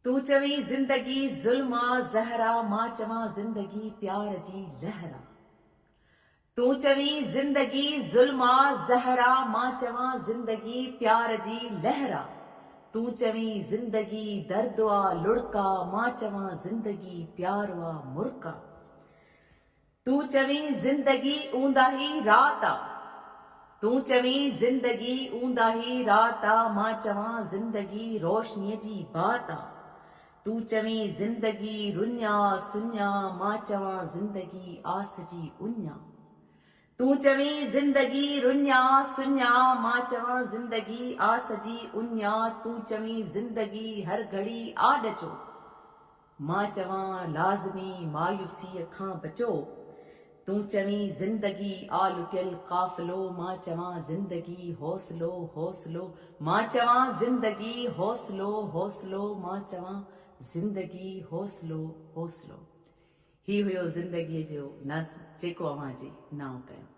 तू चवी जिंदगी ज़ुल्मा ज़हरा मां चवां जिंदगी प्यार जी लहरा। तू चवी जिंदगी ज़ुल्मा ज़हरा मां चवां जिंदगी प्यार जी लहरा। तू चवी जिंदगी दर्द वा लुड़का मां चवां जिंदगी प्यार वा मुरका। तू चवी जिंदगी ऊंदाही रात आ। तू चवी जिंदगी ऊंदाही रात आ मां चवां जिंदगी रोशनीअ जी बात आ। तू चवी जिंदगी रुन्या सुन्या मां चवां जिंदगी आस जी उन्या। तू चवी जिंदगी रुन्या सुन्या मां चवां जिंदगी आस जी उन्या। तू चवी जिंदगी हर घड़ी आॾचो मां चवां लाज़मी मायूसीअ खां बचो। तू चवी जिंदगी आ लुटियल काफ़िलो मां चवां जिंदगी हौसलो हौसलो। मां चवां जिंदगी हौसलो हौसलो मां चवां जिंदगी हौसलो हौसलो। ही हुयो ज़िंदगीअ जो नज़्म जेको अव्हां जे नाओ कयो।